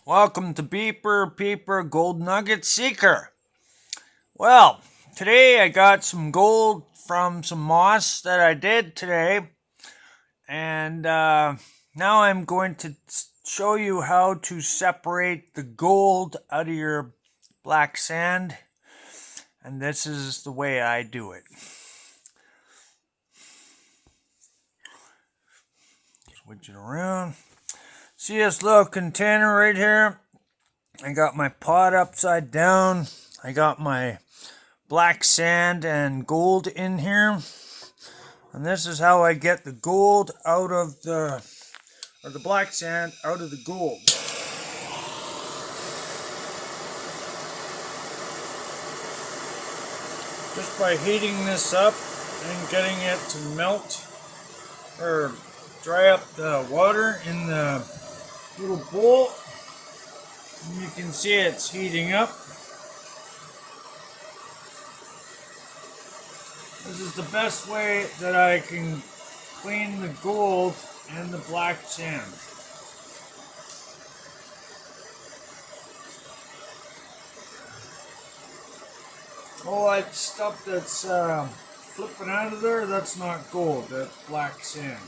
Welcome to Beeper Peeper Gold Nugget Seeker. Well, today I got some gold from some moss that I did today, and now I'm going to show you how to separate the gold out of your black sand, and this is the way I do it. Switch it around. See this little container right here? I got my pot upside down. I got my black sand and gold in here. And this is how I get the gold out of the black sand out of the gold. Just by heating this up and getting it to melt or dry up the water in the little bowl. And you can see it's heating up. This is the best way that I can clean the gold and the black sand. All that stuff that's flipping out of there, that's not gold, that's black sand.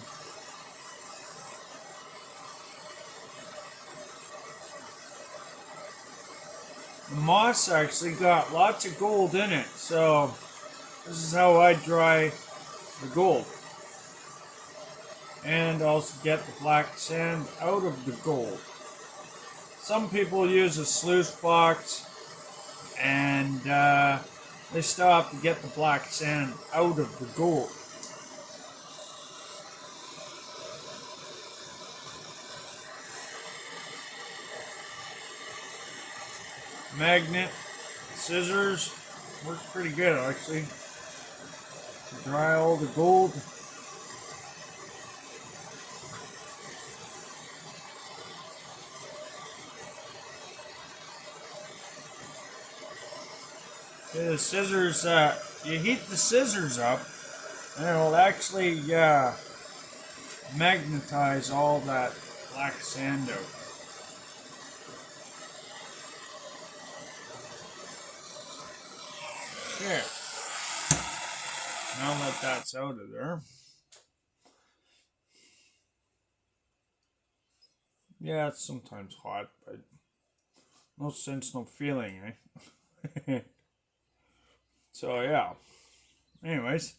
The moss actually got lots of gold in it, so this is how I dry the gold. And also get the black sand out of the gold. Some people use a sluice box and they still have to get the black sand out of the gold. Magnet scissors work pretty good actually to dry all the gold. The scissors, you heat the scissors up and it'll actually magnetize all that black sand out. Okay, now that that's out of there. Yeah, it's sometimes hot, but no sense, no feeling, eh? So yeah. Anyways,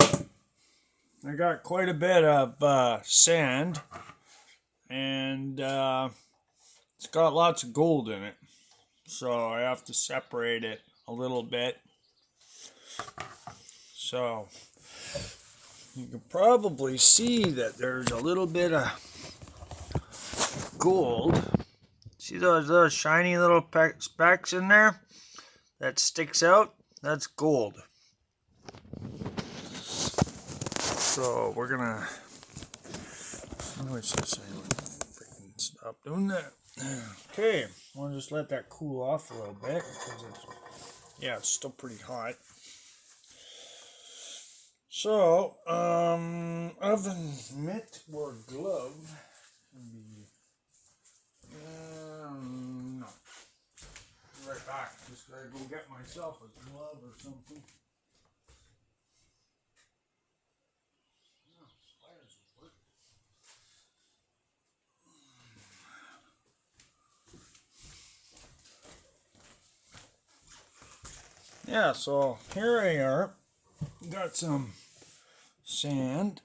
I got quite a bit of sand, and it's got lots of gold in it. So I have to separate it a little bit. So you can probably see that there's a little bit of gold. See those little shiny little specks in there? That sticks out? That's gold. So we're gonna. I wish this thing would freaking stop doing that. Okay, I'll just let that cool off a little bit because it's still pretty hot. So, oven mitt or glove would be. No. Be right back. Just gotta go get myself a glove or something. Yeah, so here I are. Got some sand,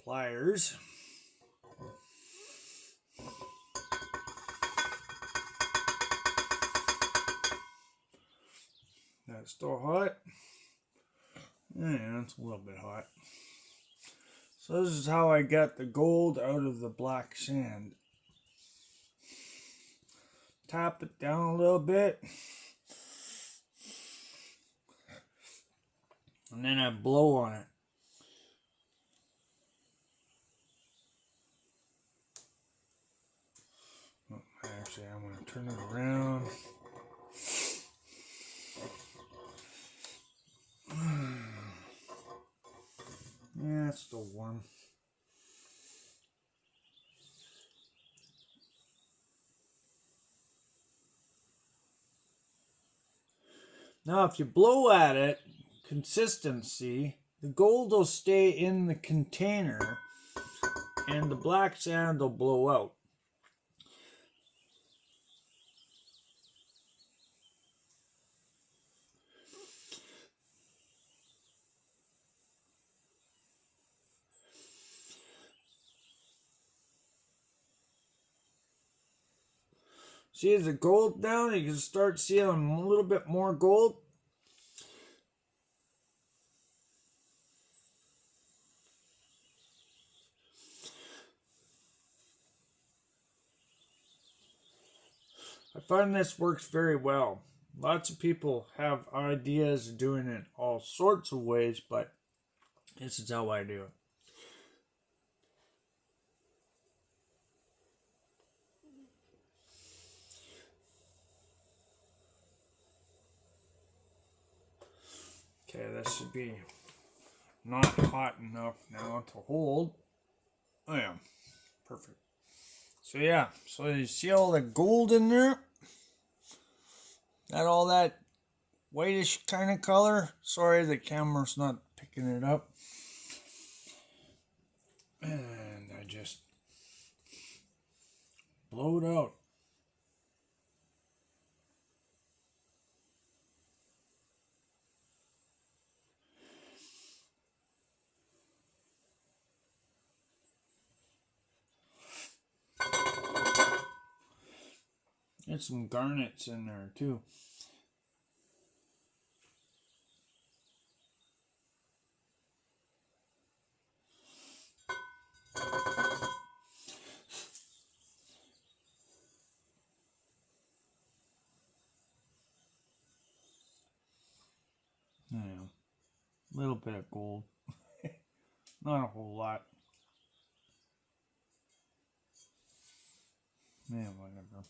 pliers. That's still hot. Yeah, it's a little bit hot. So this is how I get the gold out of the black sand. Tap it down a little bit. And then I blow on it. Oh, actually, I'm going to turn it around. Yeah, it's still warm. Now, if you blow at it, consistency, the gold will stay in the container and the black sand will blow out. See the gold now? You can start seeing a little bit more gold. I find this works very well. Lots of people have ideas of doing it all sorts of ways, but this is how I do it. Okay, this should be not hot enough now to hold. Oh yeah, perfect. So yeah, so you see all the gold in there? That all that whitish kind of color? Sorry, the camera's not picking it up. And I just blow it out. There's some garnets in there too. Yeah, a little bit of gold. Not a whole lot. Yeah, whatever.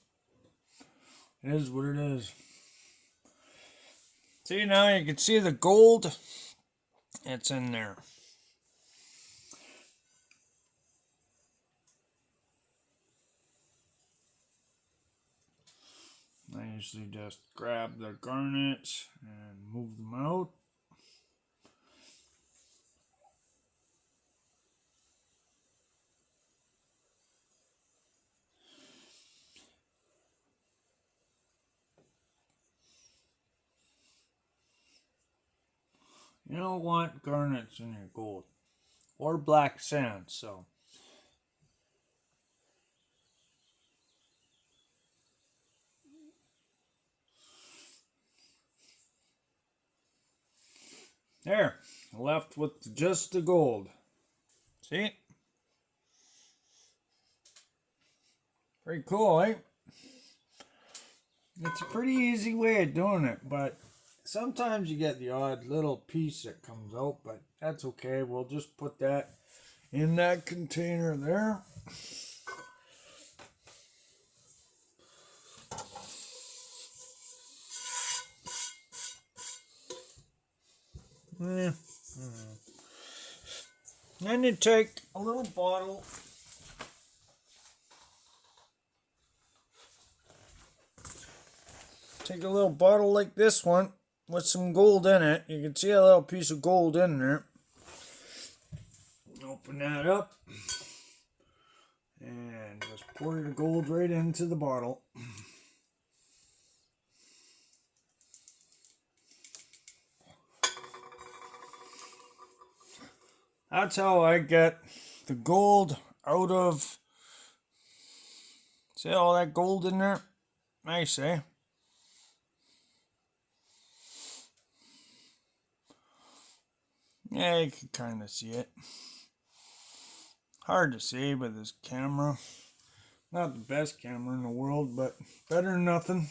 It is what it is. See, now you can see the gold. It's in there. I usually just grab the garnets and move them out. You don't want garnets in your gold or black sand, so there, left with just the gold. See? Pretty cool, eh? It's a pretty easy way of doing it, but sometimes you get the odd little piece that comes out, but that's okay. We'll just put that in that container there. Then you take a little bottle. Take a little bottle like this one with some gold in it. You can see a little piece of gold in there. Open that up and just pour the gold right into the bottle. That's how I get the gold out of. See all that gold in there? Nice, eh? Yeah, you can kind of see it. Hard to see with this camera. Not the best camera in the world, but better than nothing.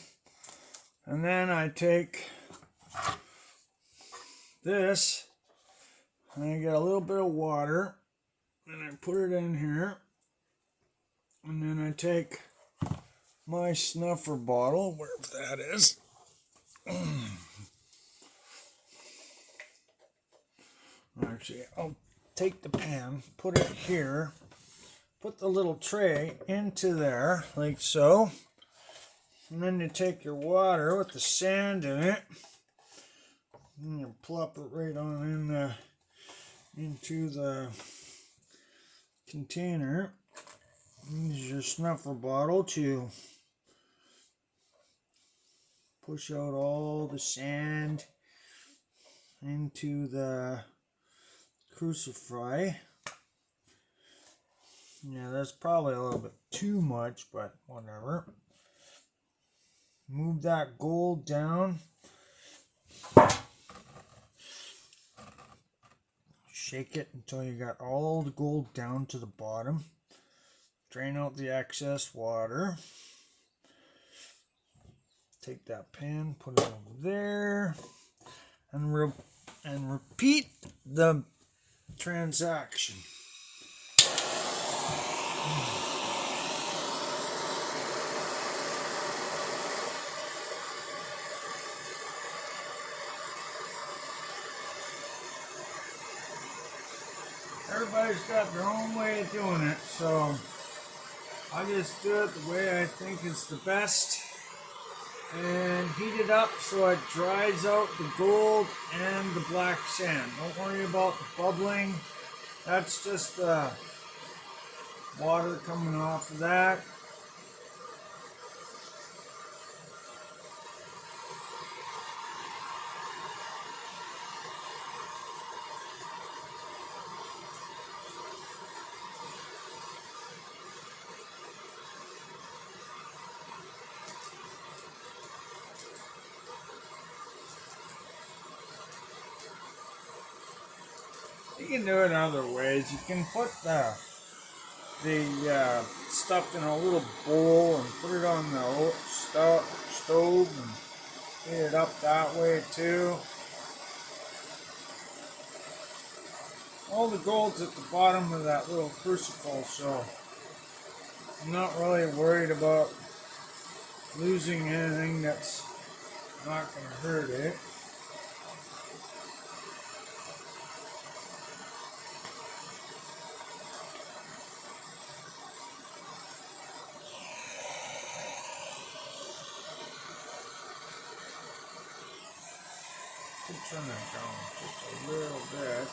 And then I take this, and I get a little bit of water, and I put it in here. And then I take my snuffer bottle, wherever that is. Actually, I'll take the pan, put it here, put the little tray into there, like so. And then you take your water with the sand in it, And you plop it right on into the container. Use your snuffer bottle to push out all the sand into the crucify. Yeah, that's probably a little bit too much, but whatever. Move that gold down. Shake it until you got all the gold down to the bottom. Drain out the excess water. Take that pan, put it over there, and repeat the transaction. Everybody's got their own way of doing it, so I just do it the way I think is the best and heat it up so it dries out the gold and the black sand. Don't worry about the bubbling. That's just the water coming off of that. You can do it in other ways. You can put the stuff in a little bowl and put it on the stove and heat it up that way too. All the gold's at the bottom of that little crucible, so I'm not really worried about losing anything that's not going to hurt it. Turn that down just a little bit.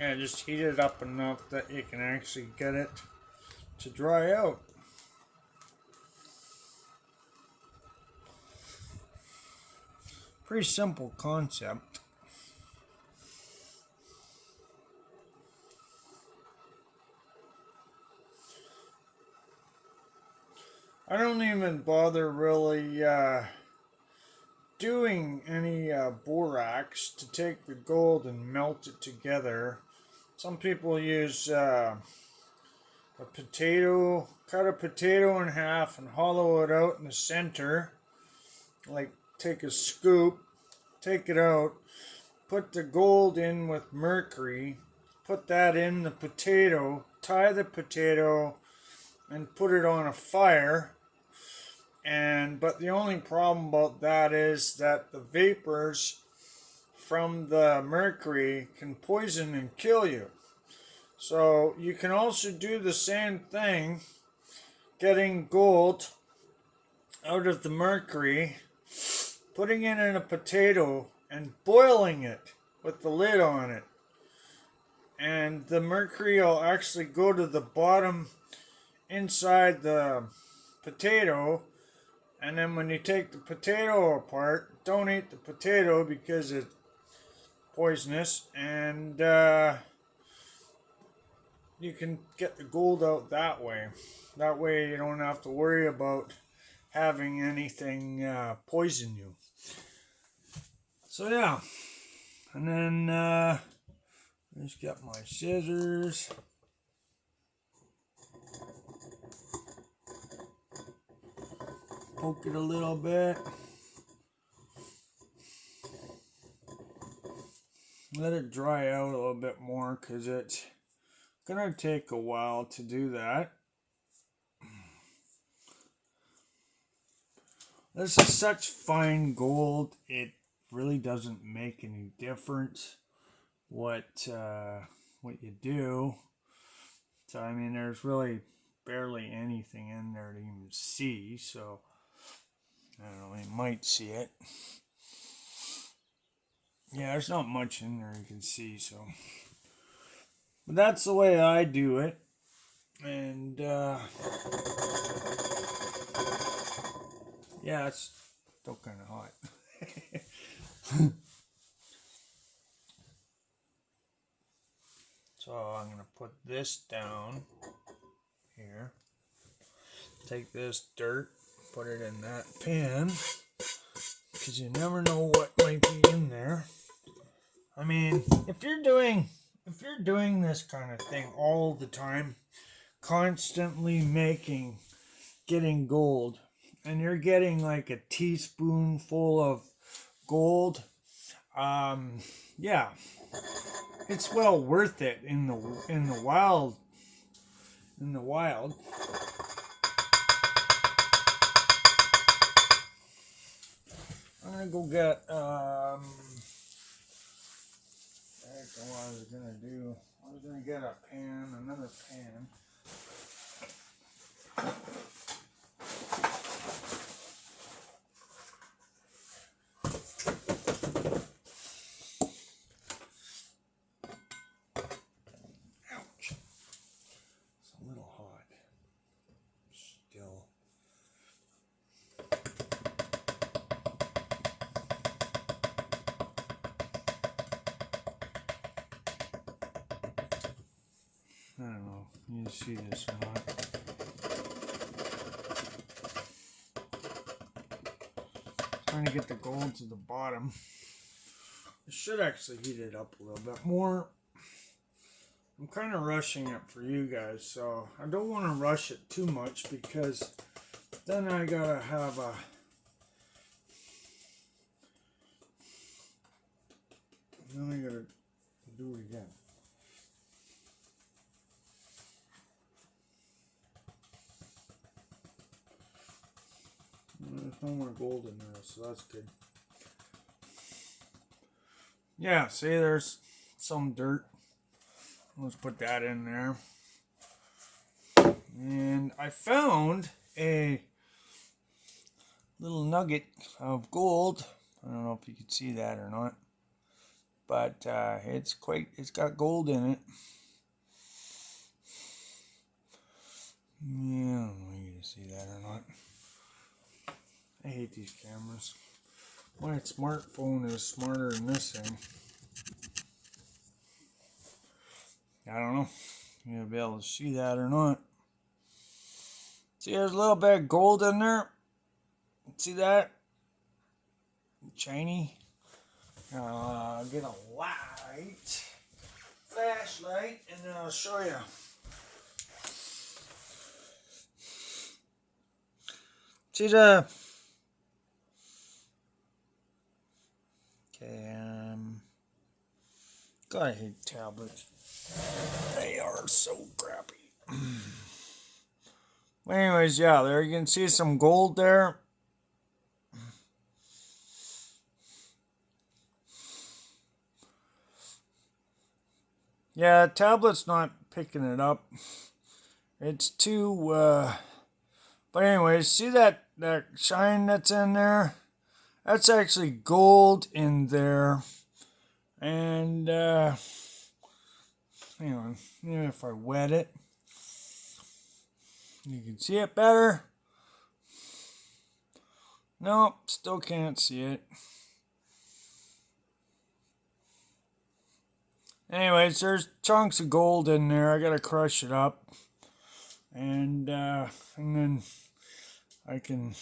And just heat it up enough that you can actually get it to dry out. Pretty simple concept. I don't even bother really doing any borax to take the gold and melt it together. Some people use a potato, cut a potato in half and hollow it out in the center. Like take a scoop, take it out, put the gold in with mercury, put that in the potato, tie the potato, and put it on a fire. But the only problem about that is that the vapors from the mercury can poison and kill you. So you can also do the same thing, getting gold out of the mercury, putting it in a potato and boiling it with the lid on it. And the mercury will actually go to the bottom inside the potato. And then when you take the potato apart, don't eat the potato because it's poisonous. And you can get the gold out that way. That way you don't have to worry about having anything poison you. So yeah. And then I just got my scissors. Poke it a little bit. Let it dry out a little bit more because it's gonna take a while to do that. This is such fine gold, it really doesn't make any difference what you do. So I mean, there's really barely anything in there to even see. So I don't know, you might see it. Yeah, there's not much in there you can see. So, but that's the way I do it. And yeah, it's still kind of hot. So I'm going to put this down here. Take this dirt, put it in that pan, because you never know what might be in there. I mean, if you're doing this kind of thing all the time, constantly getting gold, and you're getting like a teaspoonful of gold, yeah, it's well worth it in the wild. In the wild. I'm gonna go get what was I gonna do? I was gonna get another pan. Ouch. It's a little hot. Still. I don't know if you see this or not. Trying to get the gold to the bottom. I should actually heat it up a little bit more. I'm kind of rushing it for you guys, so I don't want to rush it too much because then I gotta have a then I gotta do it again. There's no more gold in there, so that's good. Yeah, see, there's some dirt. Let's put that in there. And I found a little nugget of gold. I don't know if you can see that or not, but it's got gold in it. Yeah, I don't know if you can see that or not. I hate these cameras. My smartphone is smarter than this thing. I don't know if you'll be able to see that or not. See, there's a little bit of gold in there. See that? Shiny. Get a flashlight, and then I'll show you. See the... Okay, God, I hate tablets. They are so crappy. Anyways, yeah, there you can see some gold there. Yeah, tablet's not picking it up. It's too, but anyways, see that shine that's in there? That's actually gold in there. And, hang on, even if I wet it, you can see it better. Nope, still can't see it. Anyways, there's chunks of gold in there. I gotta crush it up, and then I can.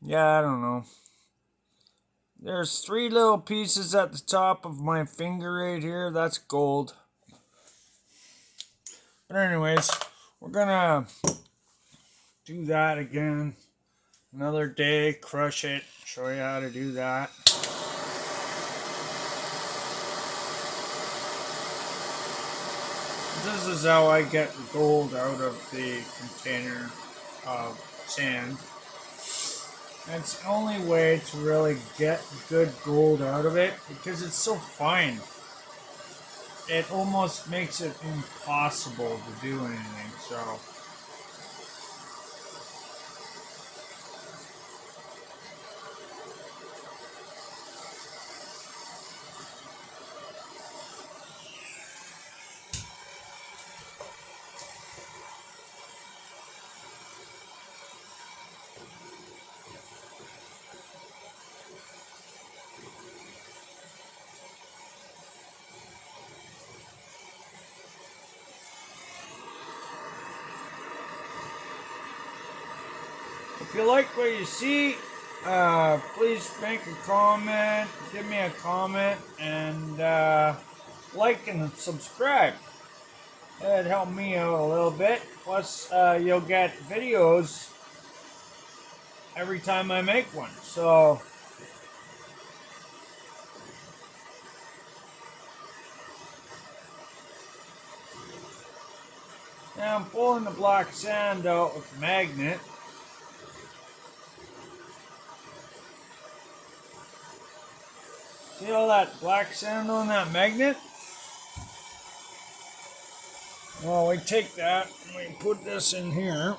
Yeah, I don't know. There's 3 little pieces at the top of my finger right here. That's gold. But anyways, we're gonna do that again another day. Crush it. Show you how to do that. This is how I get the gold out of the container of sand. That's the only way to really get good gold out of it because it's so fine. it almost makes it impossible to do anything. So if you like what you see, please make a comment, give me a comment, and like and subscribe. That'd help me out a little bit. Plus, you'll get videos every time I make one. So, now I'm pulling the black sand out with the magnet. See all that black sand on that magnet? Well, we take that and we put this in here.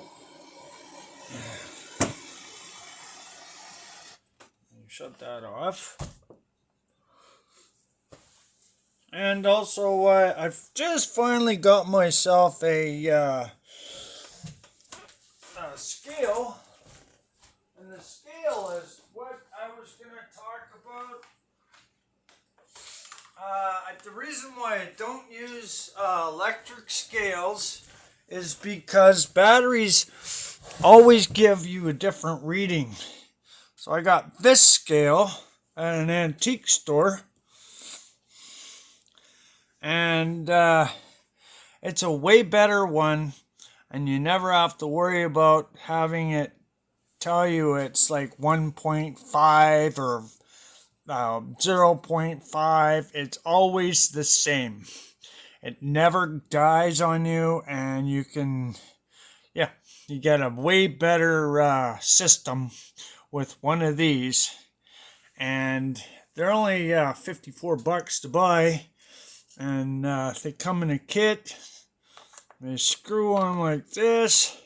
Shut that off. And also, I've just finally got myself a scale. And the scale is what I was going to talk about. The reason why I don't use electric scales is because batteries always give you a different reading. So I got this scale at an antique store. And it's a way better one. And you never have to worry about having it tell you it's like 1.5 or 0.5. It's always the same. It never dies on you, and you can, you get a way better system with one of these. And they're only $54 to buy, and they come in a kit. They screw on like this.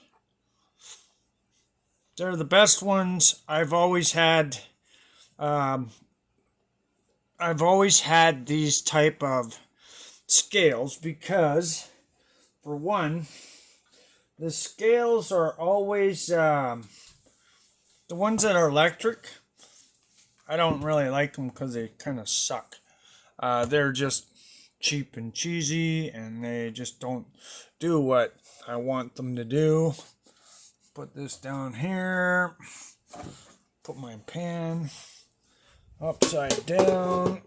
They're the best ones. I've always had these type of scales because, for one, the scales are always the ones that are electric. I don't really like them because they kind of suck. They're just cheap and cheesy, and they just don't do what I want them to do. Put this down here. Put my pan upside down.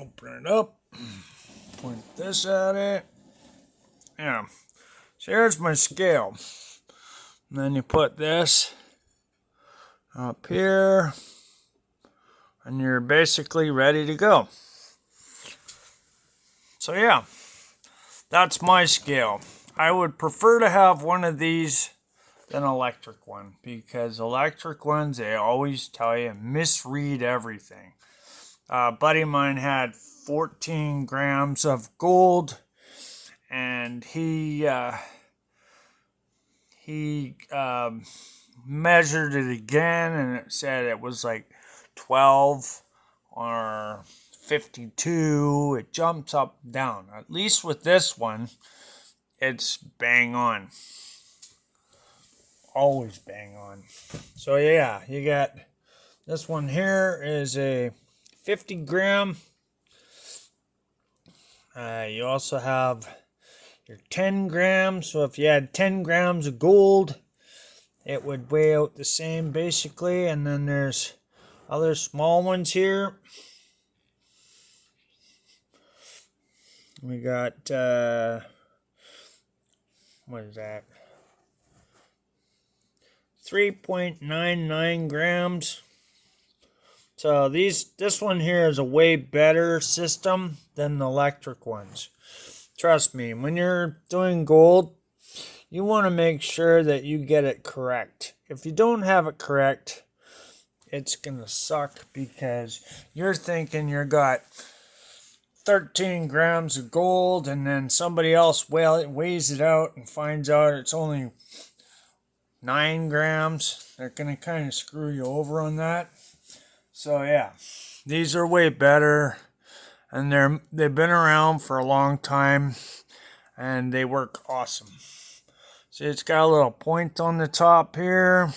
Open it up. Point this at it. Yeah. So here's my scale. And then you put this up here. And you're basically ready to go. So yeah. That's my scale. I would prefer to have one of these than an electric one, because electric ones, they always tell you, misread everything. A buddy of mine had 14 grams of gold, and he measured it again, and it said it was like 12 or 52. It jumps up and down. At least with this one, it's bang on. Always bang on. So yeah, you got this one here is a 50 gram. You also have your 10 grams. So if you had 10 grams of gold, it would weigh out the same basically. And then there's other small ones here. We got, what is that? 3.99 grams. So this one here is a way better system than the electric ones. Trust me, when you're doing gold, you want to make sure that you get it correct. If you don't have it correct, it's gonna suck because you're thinking you got 13 grams of gold, and then somebody else weighs it out and finds out it's only 9 grams. They're gonna kind of screw you over on that. So yeah, these are way better, and they've been around for a long time, and they work awesome. See, it's got a little point on the top here.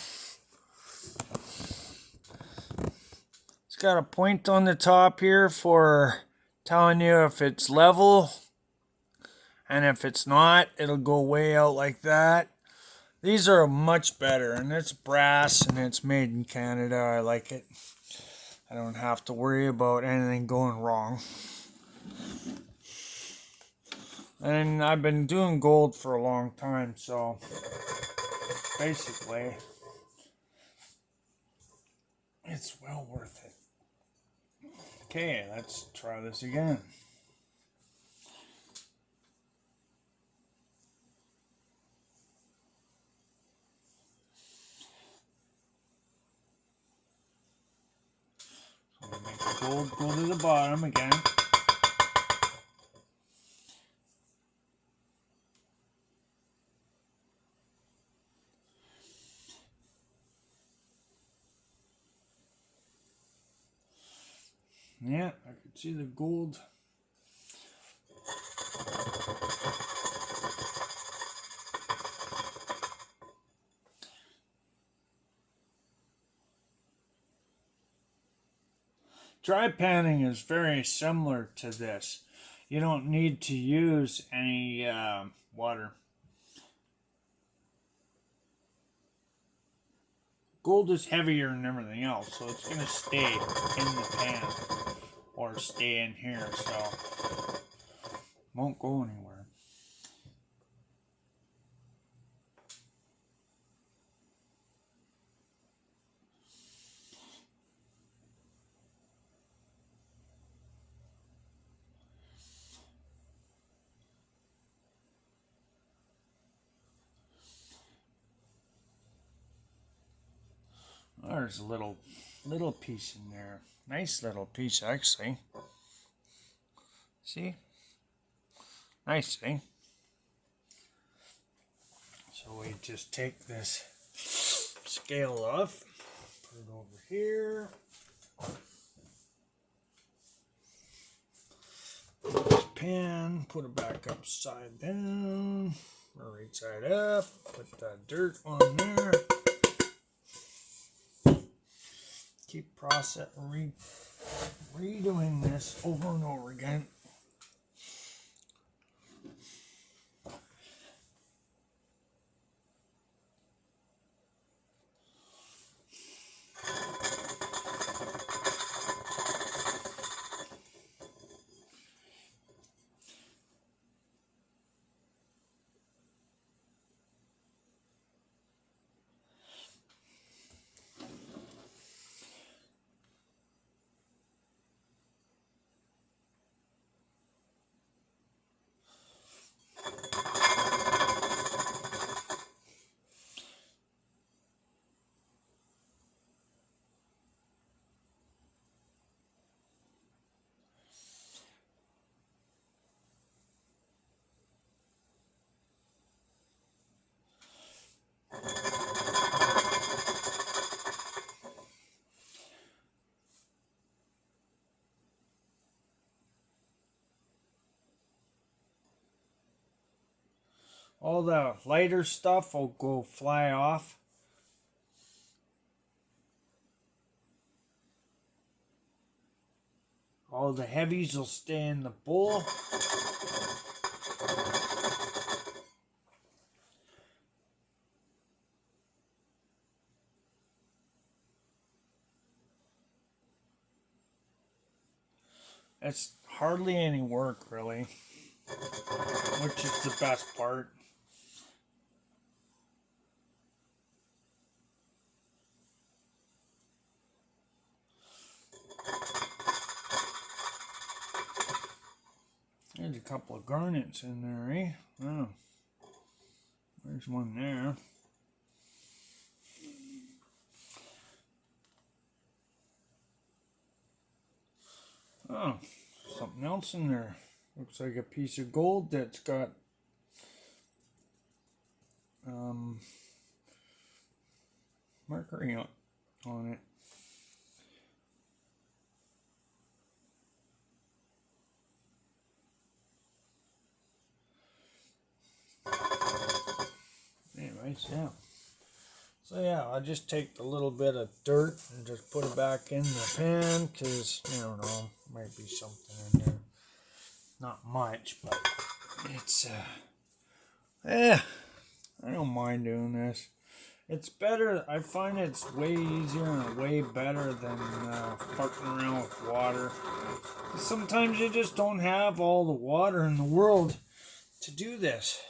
It's got a point on the top here for telling you if it's level, and if it's not, it'll go way out like that. These are much better, and it's brass, and it's made in Canada. I like it. I don't have to worry about anything going wrong. And I've been doing gold for a long time, so basically, it's well worth it. Okay, let's try this again. So I'm gonna make the gold go to the bottom again. Yeah, I could see the gold. Dry panning is very similar to this. You don't need to use any water. Gold is heavier than everything else, so it's going to stay in the pan or stay in here, so won't go anywhere. There's a little piece in there. Nice little piece, actually. See? Nice, eh? So we just take this scale off, put it over here. This pan, put it back upside down, or right side up, put the dirt on there. Keep redoing this over and over again. All the lighter stuff will go fly off. All the heavies will stay in the bowl. It's hardly any work, really, which is the best part. There's a couple of garnets in there, eh? Oh, there's one there. Oh, something else in there. Looks like a piece of gold that's got mercury on it. Anyways, yeah. So yeah, I'll just take a little bit of dirt and just put it back in the pan because, I don't know, might be something in there. Not much, but it's, I don't mind doing this. It's better, I find it's way easier and way better than fucking around with water. Sometimes you just don't have all the water in the world to do this.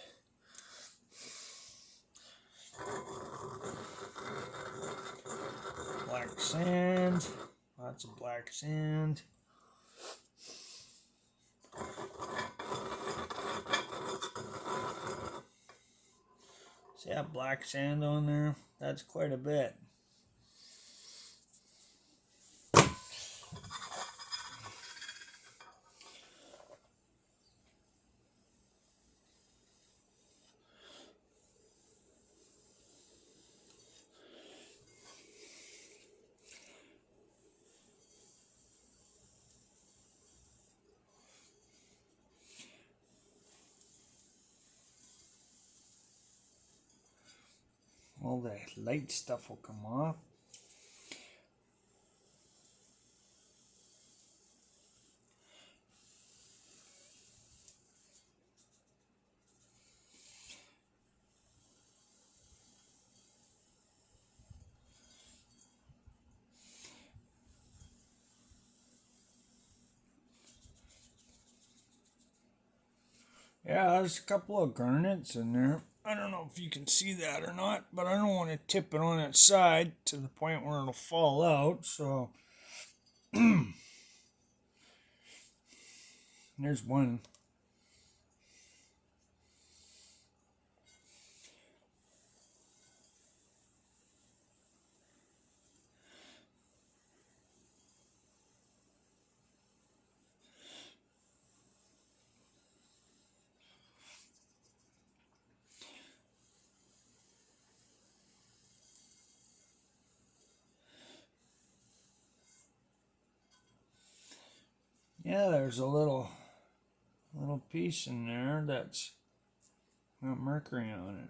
Black sand, lots of black sand. See that black sand on there? That's quite a bit. All the light stuff will come off. Yeah, there's a couple of garnets in there. I don't know if you can see that or not, but I don't want to tip it on its side to the point where it'll fall out, so there's one. Yeah, there's a little piece in there that's got mercury on it.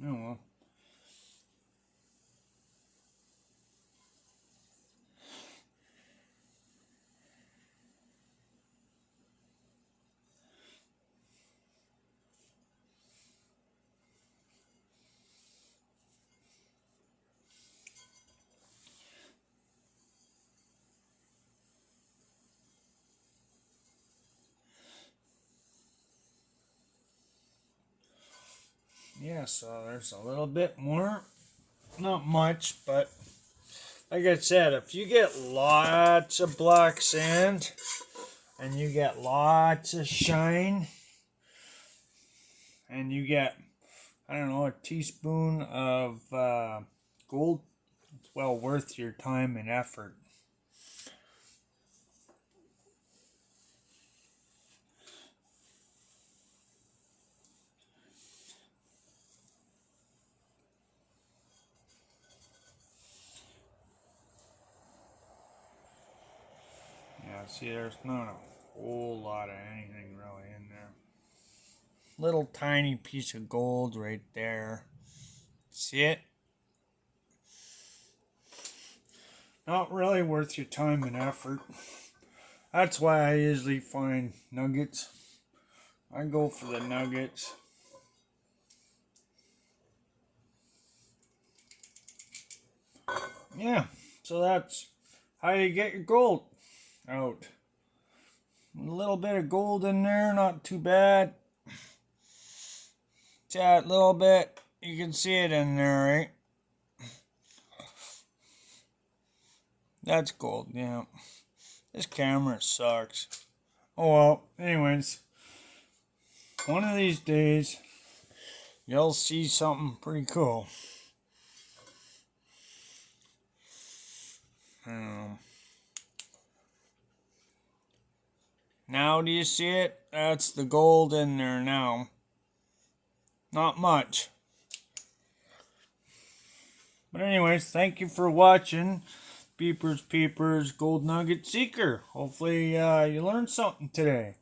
Oh well. Yeah, so there's a little bit more. Not much, but like I said, if you get lots of black sand and you get lots of shine and you get, I don't know, a teaspoon of gold, it's well worth your time and effort. Yeah, see, there's not a whole lot of anything really in there. Little tiny piece of gold right there. See it? Not really worth your time and effort. That's why I usually find nuggets. I go for the nuggets. Yeah, so that's how you get your gold out. A little bit of gold in there, not too bad. That little bit, you can see it in there, right? That's gold, yeah. This camera sucks. Oh well, anyways. One of these days, you'll see something pretty cool. Now do you see it? That's the gold in there now. Not much. But anyways, thank you for watching Beepers Peepers Gold Nugget Seeker. Hopefully you learned something today.